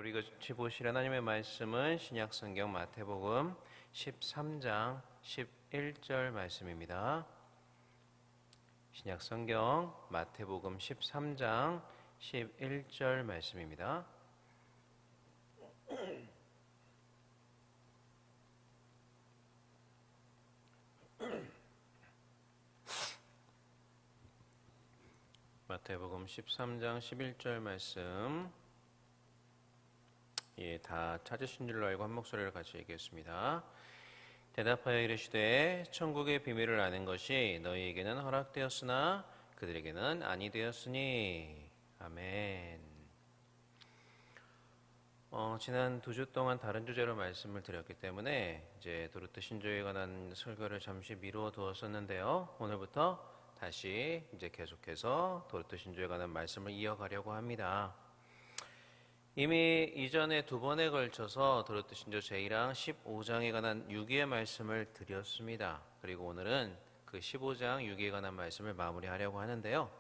우리가 같이 보실 하나님의 말씀은 신약성경 마태복음 13장 11절 말씀입니다. 신약성경 마태복음 13장 11절 말씀입니다. 마태복음 13장 11절 말씀, 다 찾으신 줄로 알고 한 목소리를 같이 얘기했습니다. 대답하여 이르시되 천국의 비밀을 아는 것이 너희에게는 허락되었으나 그들에게는 아니 되었으니. 아멘. 지난 2주 동안 다른 주제로 말씀을 드렸기 때문에 이제 도르트 신조에 관한 설교를 잠시 미루어 두었었는데요. 오늘부터 다시 이제 계속해서 도르트 신조에 관한 말씀을 이어가려고 합니다. 이미 이전에 2번에 걸쳐서 도르트 신조 제1랑 15장에 관한 유기의 말씀을 드렸습니다. 그리고 오늘은 그 15장 유기에 관한 말씀을 마무리하려고 하는데요.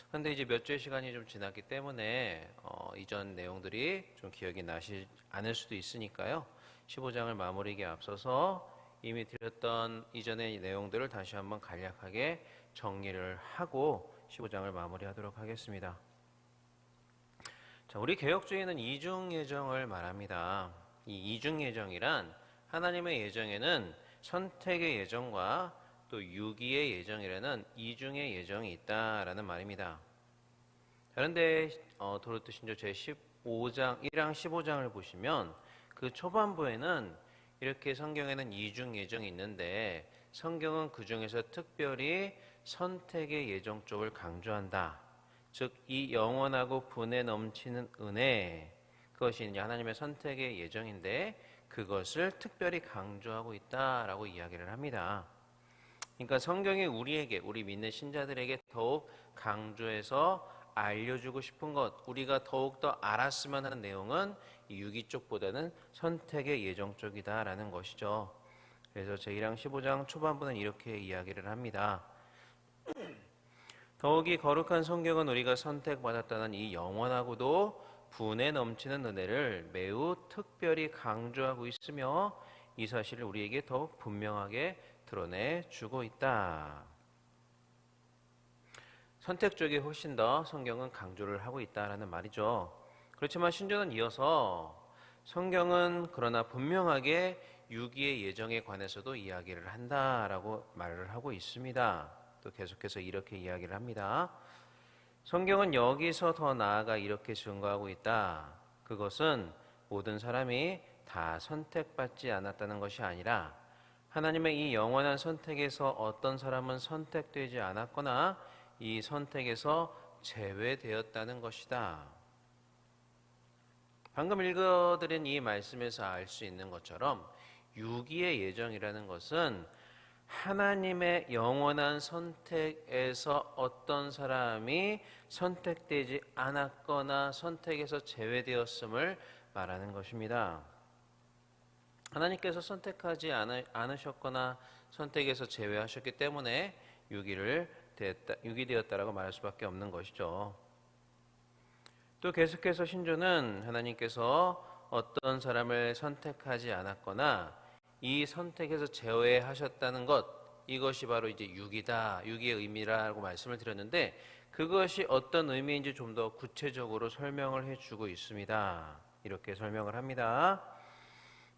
그런데 이제 몇 주의 시간이 좀 지났기 때문에 이전 내용들이 좀 기억이 나지 않을 수도 있으니까요. 15장을 마무리하기에 앞서서 이미 드렸던 이전의 내용들을 다시 한번 간략하게 정리를 하고 15장을 마무리하도록 하겠습니다. 자, 우리 개혁주의는 이중 예정을 말합니다. 이 이중 예정이란 하나님의 예정에는 선택의 예정과 또 유기의 예정이라는 이중의 예정이 있다라는 말입니다. 그런데 도르트 신조 제15장 1랑 15장을 보시면 그 초반부에는 이렇게 성경에는 이중 예정이 있는데 성경은 그 중에서 특별히 선택의 예정 쪽을 강조한다. 즉 이 영원하고 분에 넘치는 은혜, 그것이 이제 하나님의 선택의 예정인데 그것을 특별히 강조하고 있다라고 이야기를 합니다. 그러니까 성경이 우리에게, 우리 믿는 신자들에게 더욱 강조해서 알려주고 싶은 것, 우리가 더욱더 알았으면 하는 내용은 이 유기 쪽보다는 선택의 예정 쪽이다라는 것이죠. 그래서 제1랑 15장 초반부는 이렇게 이야기를 합니다. 더욱이 거룩한 성경은 우리가 선택받았다는 이 영원하고도 분에 넘치는 은혜를 매우 특별히 강조하고 있으며 이 사실을 우리에게 더욱 분명하게 드러내주고 있다. 선택 쪽에 훨씬 더 성경은 강조를 하고 있다라는 말이죠. 그렇지만 신조는 이어서 성경은 그러나 분명하게 유기의 예정에 관해서도 이야기를 한다라고 말을 하고 있습니다. 또 계속해서 이렇게 이야기를 합니다. 성경은 여기서 더 나아가 이렇게 증거하고 있다. 그것은 모든 사람이 다 선택받지 않았다는 것이 아니라 하나님의 이 영원한 선택에서 어떤 사람은 선택되지 않았거나 이 선택에서 제외되었다는 것이다. 방금 읽어드린 이 말씀에서 알 수 있는 것처럼 유기의 예정이라는 것은 하나님의 영원한 선택에서 어떤 사람이 선택되지 않았거나 선택에서 제외되었음을 말하는 것입니다. 하나님께서 선택하지 않으셨거나 선택에서 제외하셨기 때문에 유기되었다라고 말할 수밖에 없는 것이죠. 또 계속해서 신조는 하나님께서 어떤 사람을 선택하지 않았거나 이 선택에서 제외하셨다는 것, 이것이 바로 이제 유기다, 유기의 의미라고 말씀을 드렸는데 그것이 어떤 의미인지 좀 더 구체적으로 설명을 해주고 있습니다. 이렇게 설명을 합니다.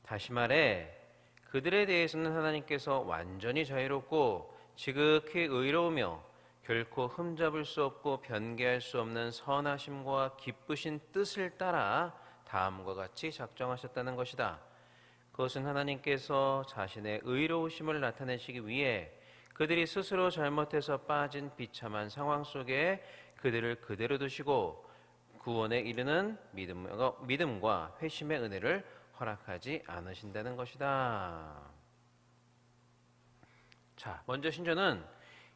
다시 말해 그들에 대해서는 하나님께서 완전히 자유롭고 지극히 의로우며 결코 흠잡을 수 없고 변개할 수 없는 선하심과 기쁘신 뜻을 따라 다음과 같이 작정하셨다는 것이다. 그것은 하나님께서 자신의 의로우심을 나타내시기 위해 그들이 스스로 잘못해서 빠진 비참한 상황 속에 그들을 그대로 두시고 구원에 이르는 믿음과 회심의 은혜를 허락하지 않으신다는 것이다. 자, 먼저 신조는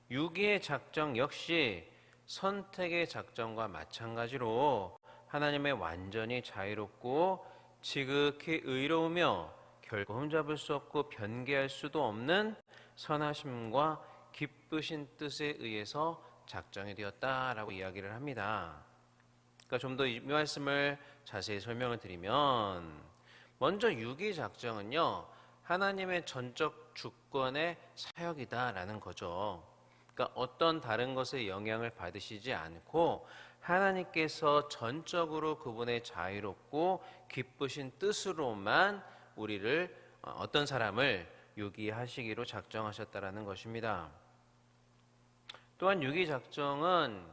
유기의 작정 역시 선택의 작정과 마찬가지로 하나님의 완전히 자유롭고 지극히 의로우며 결코 흠잡을 수 없고 변개할 수도 없는 선하심과 기쁘신 뜻에 의해서 작정이 되었다라고 이야기를 합니다. 그러니까 좀 더 이 말씀을 자세히 설명을 드리면, 먼저 유기작정은요, 하나님의 전적 주권의 사역이다라는 거죠. 그러니까 어떤 다른 것의 영향을 받으시지 않고 하나님께서 전적으로 그분의 자유롭고 기쁘신 뜻으로만 우리를, 어떤 사람을 유기하시기로 작정하셨다라는 것입니다. 또한 유기작정은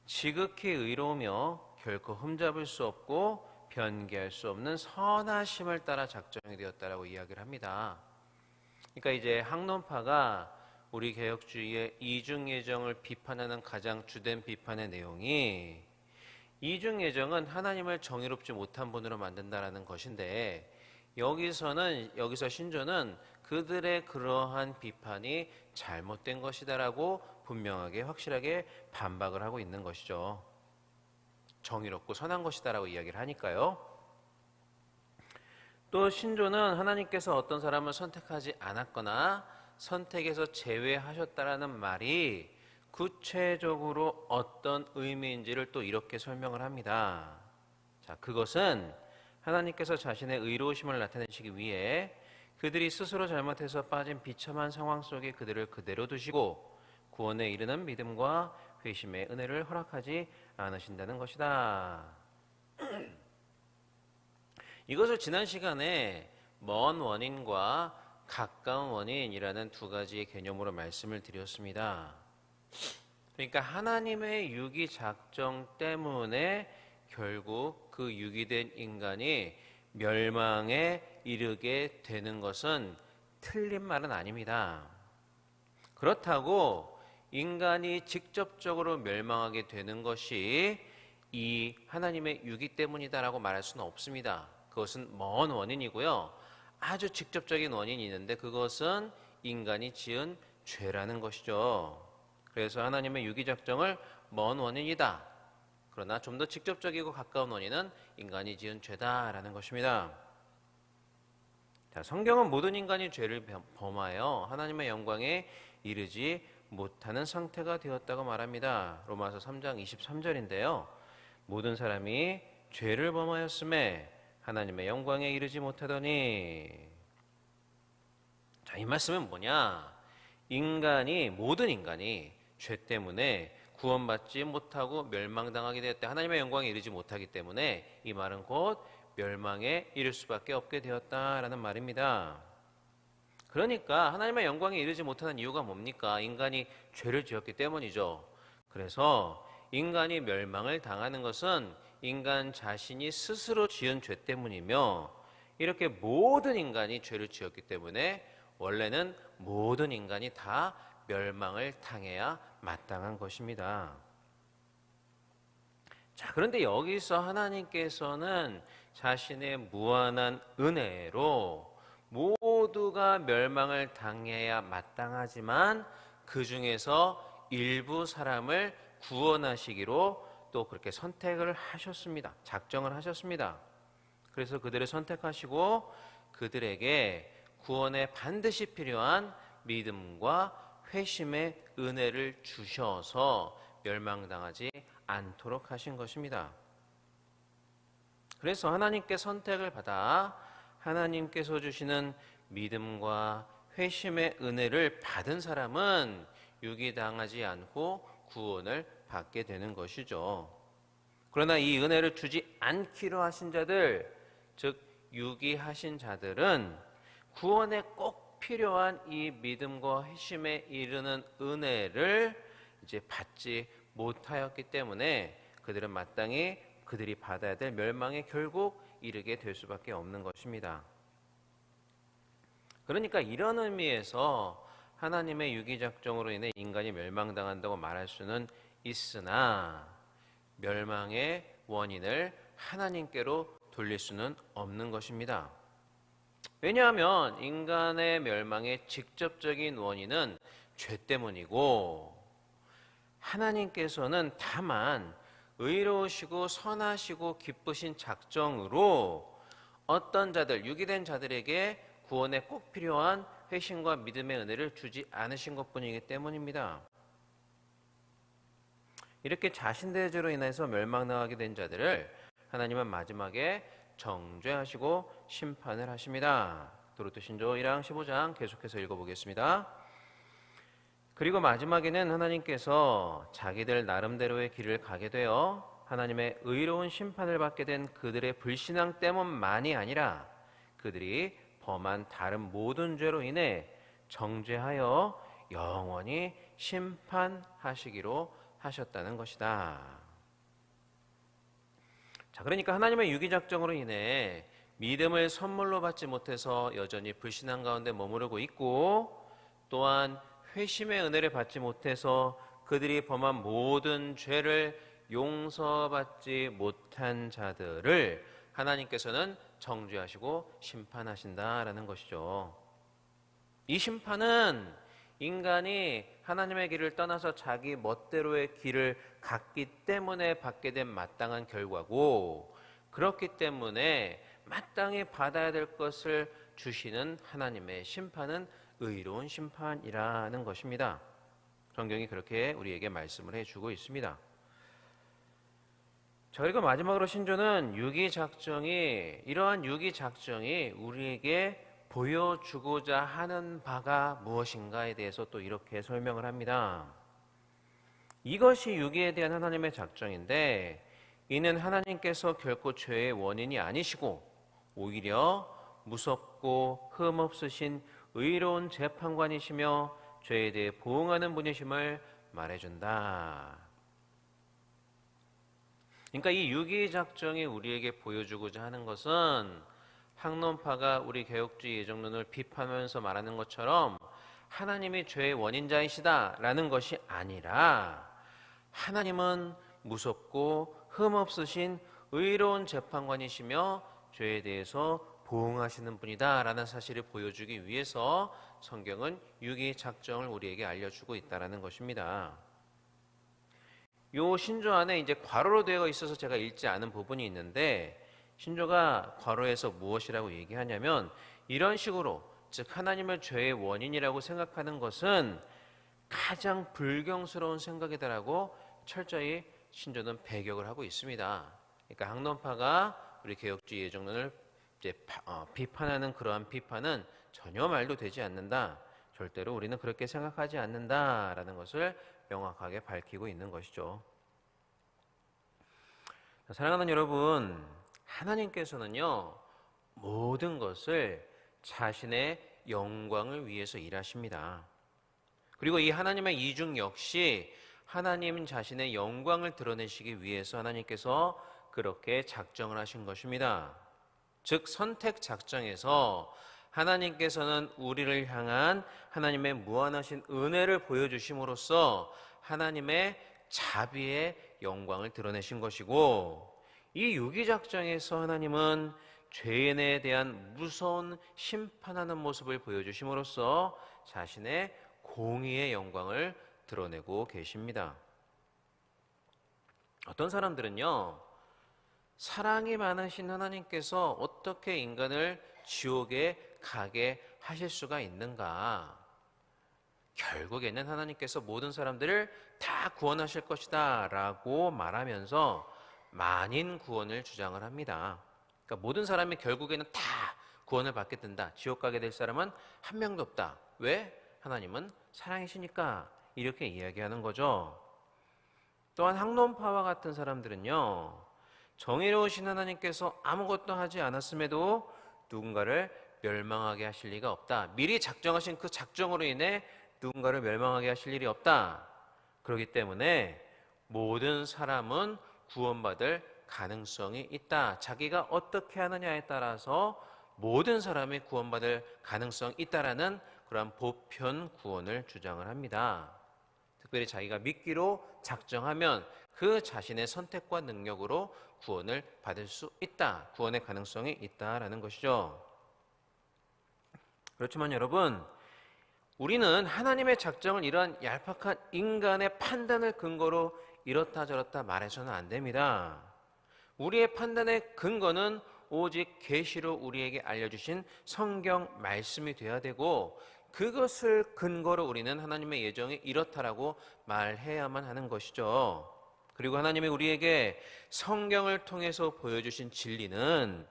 지극히 의로우며 결코 흠잡을 수 없고 변개할 수 없는 선하심을 따라 작정이 되었다라고 이야기를 합니다. 그러니까 이제 학론파가 우리 개혁주의의 이중예정을 비판하는 가장 주된 비판의 내용이, 이중예정은 하나님을 정의롭지 못한 분으로 만든다라는 것인데, 여기서 신조는 그들의 그러한 비판이 잘못된 것이다라고 분명하게 확실하게 반박을 하고 있는 것이죠. 정의롭고 선한 것이다라고 이야기를 하니까요. 또 신조는 하나님께서 어떤 사람을 선택하지 않았거나 선택에서 제외하셨다라는 말이 구체적으로 어떤 의미인지를 또 이렇게 설명을 합니다. 자, 그것은 하나님께서 자신의 의로우심을 나타내시기 위해 그들이 스스로 잘못해서 빠진 비참한 상황 속에 그들을 그대로 두시고 구원에 이르는 믿음과 회심의 은혜를 허락하지 않으신다는 것이다. 이것을 지난 시간에 먼 원인과 가까운 원인이라는 두 가지의 개념으로 말씀을 드렸습니다. 그러니까 하나님의 유기작정 때문에 결국 그 유기된 인간이 멸망에 이르게 되는 것은 틀린 말은 아닙니다. 그렇다고 인간이 직접적으로 멸망하게 되는 것이 이 하나님의 유기 때문이다라고 말할 수는 없습니다. 그것은 먼 원인이고요. 아주 직접적인 원인이 있는데 그것은 인간이 지은 죄라는 것이죠. 그래서 하나님의 유기작정을 먼 원인이다. 그러나 좀 더 직접적이고 가까운 원인은 인간이 지은 죄다라는 것입니다. 자, 성경은 모든 인간이 죄를 범하여 하나님의 영광에 이르지 못하는 상태가 되었다고 말합니다. 로마서 3장 23절인데요. 모든 사람이 죄를 범하였음에 하나님의 영광에 이르지 못하더니. 자, 이 말씀은 뭐냐? 모든 인간이 죄 때문에 구원받지 못하고 멸망당하게 되었다. 하나님의 영광에 이르지 못하기 때문에 이 말은 곧 멸망에 이를 수밖에 없게 되었다라는 말입니다. 그러니까 하나님의 영광에 이르지 못하는 이유가 뭡니까? 인간이 죄를 지었기 때문이죠. 그래서 인간이 멸망을 당하는 것은 인간 자신이 스스로 지은 죄 때문이며, 이렇게 모든 인간이 죄를 지었기 때문에 원래는 모든 인간이 다 멸망을 당해야 마땅한 것입니다. 자, 그런데 여기서 하나님께서는 자신의 무한한 은혜로 모두가 멸망을 당해야 마땅하지만 그 중에서 일부 사람을 구원하시기로 또 그렇게 선택을 하셨습니다. 작정을 하셨습니다. 그래서 그들을 선택하시고 그들에게 구원에 반드시 필요한 믿음과 회심의 은혜를 주셔서 멸망당하지 않도록 하신 것입니다. 그래서 하나님께 선택을 받아 하나님께서 주시는 믿음과 회심의 은혜를 받은 사람은 유기당하지 않고 구원을 받게 되는 것이죠. 그러나 이 은혜를 주지 않기로 하신 자들, 즉 유기하신 자들은 구원에 꼭 필요한 이 믿음과 회심에 이르는 은혜를 이제 받지 못하였기 때문에 그들은 마땅히 그들이 받아야 될 멸망에 결국 이르게 될 수밖에 없는 것입니다. 그러니까 이런 의미에서 하나님의 유기작정으로 인해 인간이 멸망당한다고 말할 수는 있으나 멸망의 원인을 하나님께로 돌릴 수는 없는 것입니다. 왜냐하면 인간의 멸망의 직접적인 원인은 죄 때문이고, 하나님께서는 다만 의로우시고 선하시고 기쁘신 작정으로 어떤 자들, 유기된 자들에게 구원에 꼭 필요한 회심과 믿음의 은혜를 주지 않으신 것뿐이기 때문입니다. 이렇게 자신들의 죄로 인해서 멸망당하게 된 자들을 하나님은 마지막에 정죄하시고 심판을 하십니다. 도르트 신조 1장 15장 계속해서 읽어보겠습니다. 그리고 마지막에는 하나님께서 자기들 나름대로의 길을 가게 되어 하나님의 의로운 심판을 받게 된 그들의 불신앙 때문만이 아니라 그들이 범한 다른 모든 죄로 인해 정죄하여 영원히 심판하시기로 하셨다는 것이다. 자, 그러니까 하나님의 유기작정으로 인해 믿음을 선물로 받지 못해서 여전히 불신앙 가운데 머무르고 있고, 또한 회심의 은혜를 받지 못해서 그들이 범한 모든 죄를 용서받지 못한 자들을 하나님께서는 정죄하시고 심판하신다라는 것이죠. 이 심판은 인간이 하나님의 길을 떠나서 자기 멋대로의 길을 갔기 때문에 받게 된 마땅한 결과고, 그렇기 때문에 마땅히 받아야 될 것을 주시는 하나님의 심판은 의로운 심판이라는 것입니다. 성경이 그렇게 우리에게 말씀을 해주고 있습니다. 자, 그리고 마지막으로 신조는 이러한 유기작정이 우리에게 보여주고자 하는 바가 무엇인가에 대해서 또 이렇게 설명을 합니다. 이것이 유기에 대한 하나님의 작정인데, 이는 하나님께서 결코 죄의 원인이 아니시고 오히려 무섭고 흠없으신 의로운 재판관이시며 죄에 대해 보응하는 분이심을 말해준다. 그러니까 이 유기작정이 우리에게 보여주고자 하는 것은, 학론파가 우리 개혁주의 예정론을 비판하면서 말하는 것처럼 하나님이 죄의 원인자이시다라는 것이 아니라, 하나님은 무섭고 흠없으신 의로운 재판관이시며 죄에 대해서 보응하시는 분이다라는 사실을 보여주기 위해서 성경은 유기작정을 우리에게 알려주고 있다라는 것입니다. 요 신조 안에 이제 괄호로 되어 있어서 제가 읽지 않은 부분이 있는데, 신조가 괄호에서 무엇이라고 얘기하냐면, 이런 식으로, 즉 하나님을 죄의 원인이라고 생각하는 것은 가장 불경스러운 생각이다라고 철저히 신조는 배격을 하고 있습니다. 그러니까 학론파가 우리 개혁주의 예정론을 이제 비판하는 그러한 비판은 전혀 말도 되지 않는다. 절대로 우리는 그렇게 생각하지 않는다라는 것을 명확하게 밝히고 있는 것이죠. 사랑하는 여러분, 하나님께서는요, 모든 것을 자신의 영광을 위해서 일하십니다. 그리고 이 하나님의 이중 역시 하나님 자신의 영광을 드러내시기 위해서 하나님께서 그렇게 작정을 하신 것입니다. 즉 선택 작정에서 하나님께서는 우리를 향한 하나님의 무한하신 은혜를 보여주심으로써 하나님의 자비의 영광을 드러내신 것이고, 이 유기작정에서 하나님은 죄인에 대한 무서운 심판하는 모습을 보여주심으로써 자신의 공의의 영광을 드러내고 계십니다. 어떤 사람들은요, 사랑이 많으신 하나님께서 어떻게 인간을 지옥에 가게 하실 수가 있는가? 결국에는 하나님께서 모든 사람들을 다 구원하실 것이다 라고 말하면서 만인 구원을 주장을 합니다. 그러니까 모든 사람이 결국에는 다 구원을 받게 된다. 지옥 가게 될 사람은 한 명도 없다. 왜? 하나님은 사랑이시니까, 이렇게 이야기하는 거죠. 또한 학론파와 같은 사람들은요, 정의로우신 하나님께서 아무것도 하지 않았음에도 누군가를 멸망하게 하실 리가 없다. 미리 작정하신 그 작정으로 인해 누군가를 멸망하게 하실 일이 없다. 그렇기 때문에 모든 사람은 구원받을 가능성이 있다. 자기가 어떻게 하느냐에 따라서 모든 사람이 구원받을 가능성이 있다라는 그런 보편 구원을 주장을 합니다. 특별히 자기가 믿기로 작정하면 그 자신의 선택과 능력으로 구원을 받을 수 있다. 구원의 가능성이 있다라는 것이죠. 그렇지만 여러분, 우리는 하나님의 작정을 이러한 얄팍한 인간의 판단을 근거로 이렇다 저렇다 말해서는 안 됩니다. 우리의 판단의 근거는 오직 계시로 우리에게 알려주신 성경 말씀이 되어야 되고, 그것을 근거로 우리는 하나님의 예정이 이렇다라고 말해야만 하는 것이죠. 그리고 하나님이 우리에게 성경을 통해서 보여주신 진리는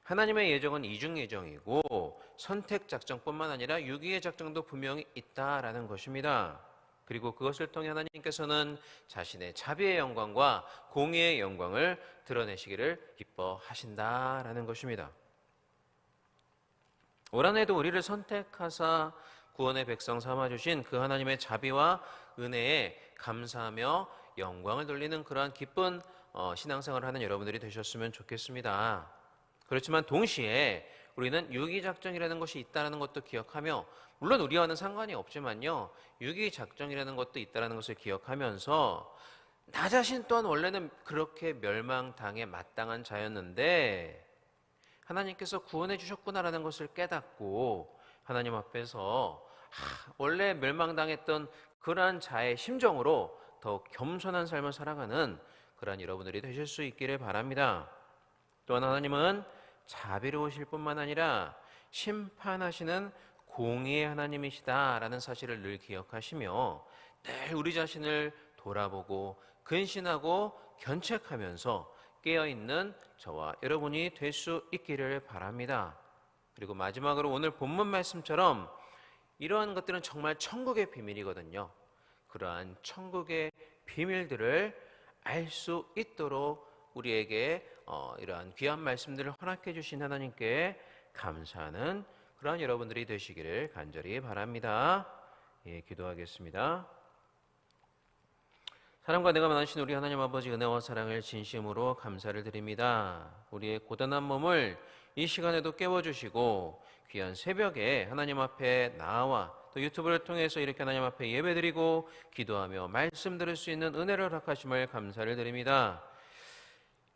하나님의 예정은 이중 예정이고 선택 작정뿐만 아니라 유기의 작정도 분명히 있다라는 것입니다. 그리고 그것을 통해 하나님께서는 자신의 자비의 영광과 공의의 영광을 드러내시기를 기뻐하신다라는 것입니다. 올 한 해도 우리를 선택하사 구원의 백성 삼아주신 그 하나님의 자비와 은혜에 감사하며 영광을 돌리는 그러한 기쁜 신앙생활을 하는 여러분들이 되셨으면 좋겠습니다. 그렇지만 동시에 우리는 유기작정이라는 것이 있다는 것도 기억하며, 물론 우리와는 상관이 없지만요, 유기작정이라는 것도 있다는 것을 기억하면서 나 자신 또한 원래는 그렇게 멸망당에 마땅한 자였는데 하나님께서 구원해 주셨구나라는 것을 깨닫고 하나님 앞에서 원래 멸망당했던 그러한 자의 심정으로 더욱 겸손한 삶을 살아가는 그러한 여러분들이 되실 수 있기를 바랍니다. 또한 하나님은 자비로우실 뿐만 아니라 심판하시는 공의의 하나님이시다라는 사실을 늘 기억하시며 늘 우리 자신을 돌아보고 근신하고 견책하면서 깨어있는 저와 여러분이 될 수 있기를 바랍니다. 그리고 마지막으로 오늘 본문 말씀처럼 이러한 것들은 정말 천국의 비밀이거든요. 그러한 천국의 비밀들을 알 수 있도록 우리에게 이러한 귀한 말씀들을 허락해 주신 하나님께 감사하는 그러한 여러분들이 되시기를 간절히 바랍니다. 예, 기도하겠습니다. 사랑과 내가 많으신 우리 하나님 아버지 은혜와 사랑을 진심으로 감사를 드립니다. 우리의 고단한 몸을 이 시간에도 깨워주시고 귀한 새벽에 하나님 앞에 나와 또 유튜브를 통해서 이렇게 하나님 앞에 예배드리고 기도하며 말씀 들을 수 있는 은혜를 허락하심을 감사를 드립니다.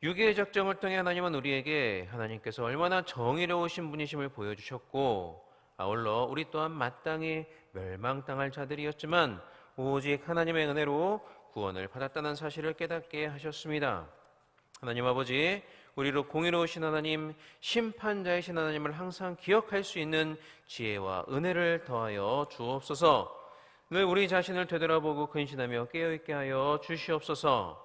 유기의 작정을 통해 하나님은 우리에게 하나님께서 얼마나 정의로우신 분이심을 보여주셨고, 아울러 우리 또한 마땅히 멸망당할 자들이었지만 오직 하나님의 은혜로 구원을 받았다는 사실을 깨닫게 하셨습니다. 하나님 아버지, 우리로 공의로우신 하나님, 심판자이신 하나님을 항상 기억할 수 있는 지혜와 은혜를 더하여 주옵소서. 늘 우리 자신을 되돌아보고 근신하며 깨어있게 하여 주시옵소서.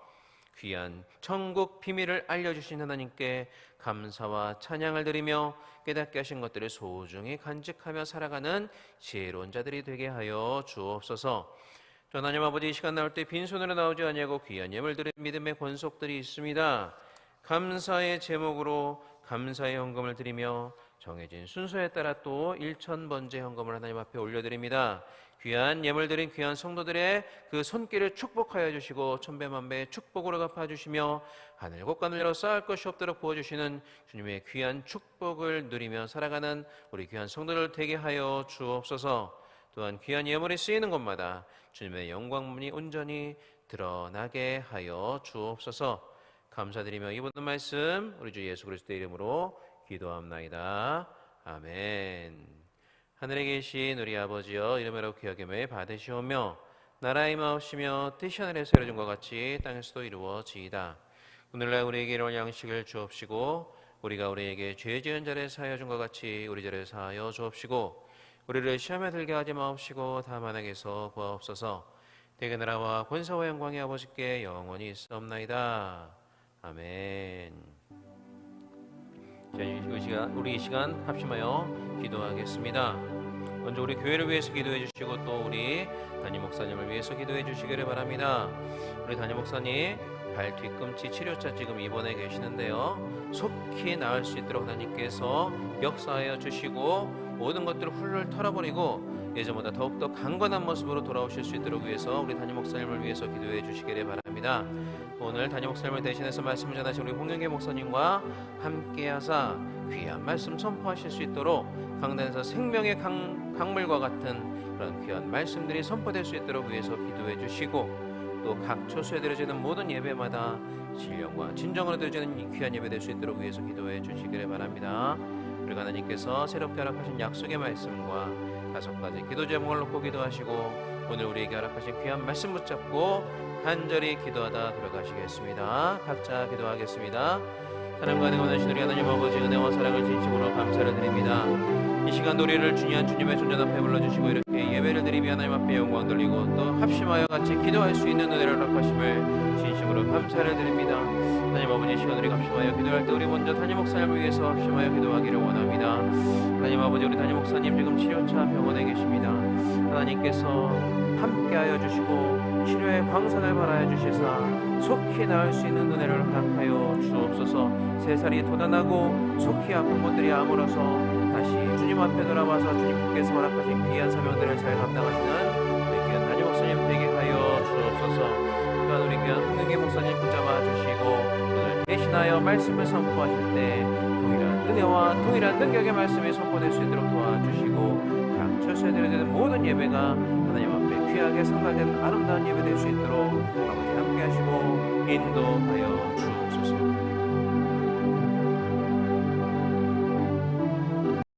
귀한 천국 비밀을 알려주신 하나님께 감사와 찬양을 드리며 깨닫게 하신 것들을 소중히 간직하며 살아가는 지혜로운 자들이 되게 하여 주옵소서. 또 하나님 아버지, 이 시간 나올 때 빈손으로 나오지 아니하고 귀한 예물 드린 믿음의 권속들이 있습니다. 감사의 제목으로 감사의 헌금을 드리며 정해진 순서에 따라 또 1,000번째 헌금을 하나님 앞에 올려드립니다. 귀한 예물 드린 귀한 성도들의 그 손길을 축복하여 주시고 천배만배의 축복으로 갚아주시며 하늘 곳간을 열어 쌓을 것이 없도록 부어주시는 주님의 귀한 축복을 누리며 살아가는 우리 귀한 성도들 되게 하여 주옵소서. 또한 귀한 예물이 쓰이는 곳마다 주님의 영광문이 온전히 드러나게 하여 주옵소서. 감사드리며 이 모든 말씀 우리 주 예수 그리스도의 이름으로 기도합나이다. 아멘. 하늘에 계신 우리 아버지여, 이름으로 기억임을 받으시오며 나라의 마옵시며 뜻이 하늘에서 이루어진 것 같이 땅에서도 이루어지이다. 오늘날 우리에게 이런 양식을 주옵시고 우리가 우리에게 죄 지은 자를 사하여 준 것 같이 우리 죄를 사하여 주옵시고 우리를 시험에 들게 하지 마옵시고 다만 악에서 구하옵소서. 대개 나라와 권세와 영광이 아버지께 영원히 있사옵나이다. 아멘. 자, 우리 이 시간 합심하여 기도하겠습니다. 먼저 우리 교회를 위해서 기도해 주시고 또 우리 담임 목사님을 위해서 기도해 주시기를 바랍니다. 우리 담임 목사님 발 뒤꿈치 치료차 지금 입원해 계시는데요, 속히 나을 수 있도록 하나님께서 역사하여 주시고 모든 것들을 훌훌 털어버리고 예전보다 더욱더 강건한 모습으로 돌아오실 수 있도록 위해서 우리 담임 목사님을 위해서 기도해 주시기를 바랍니다. 오늘 담임 목사님을 대신해서 말씀을 전하신 우리 홍영계 목사님과 함께 하사 귀한 말씀 선포하실 수 있도록 강단에서 생명의 강물과 같은 그런 귀한 말씀들이 선포될 수 있도록 위해서 기도해 주시고 또 각 초소에 드려지는 모든 예배마다 신령과 진정으로 드려지는 귀한 예배 될 수 있도록 위해서 기도해 주시기를 바랍니다. 그리고 하나님께서 새롭게 허락하신 약속의 말씀과 5가지 기도 제목을 놓고 기도하시고 오늘 우리에게 허락하신 귀한 말씀 붙잡고 간절히 기도하다 들어가시겠습니다. 각자 기도하겠습니다. 사랑과 은혜가 많으신 우리 하나님 아버지, 은혜와 사랑을 진심으로 감사를 드립니다. 이 시간 우리를 중요한 주님의 존전 앞에 불러주시고 이렇게 예배를 드리며 하나님 앞에 영광 돌리고 또 합심하여 같이 기도할 수 있는 은혜를 허락하심을 진심으로 감사를 드립니다. 하나님 아버지, 이 시간 우리가 합심하여 기도할 때 우리 먼저 담임 목사님을 위해서 합심하여 기도하기를 원합니다. 하나님 아버지, 우리 담임 목사님 지금 치료차 병원에 계십니다. 하나님께서 함께하여 주시고 치료의 광선을 발하여 주시사 속히 나을 수 있는 은혜를 허락하여 주옵소서. 3살이 도단하고 속히 아픈 분들이 아물어서 다시 주님 앞에 돌아와서 주님께서 허락하신 귀한 사명들을 잘 감당하시는 우리 귀한 담임 목사님 되게 하여 주옵소서. 또한 우리 귀한 홍영기 목사님 붙잡아 주시고 오늘 대신하여 말씀을 선포하실 때 동일한 은혜와 동일한 능력의 말씀이 선포될 수 있도록 도와주시고 각 처소에 드려지는 모든 예배가 하나님 앞에 귀하게 상달되는 아름다운 예배 될 수 있도록 아버지 함께 하시고 인도하여 주옵소서.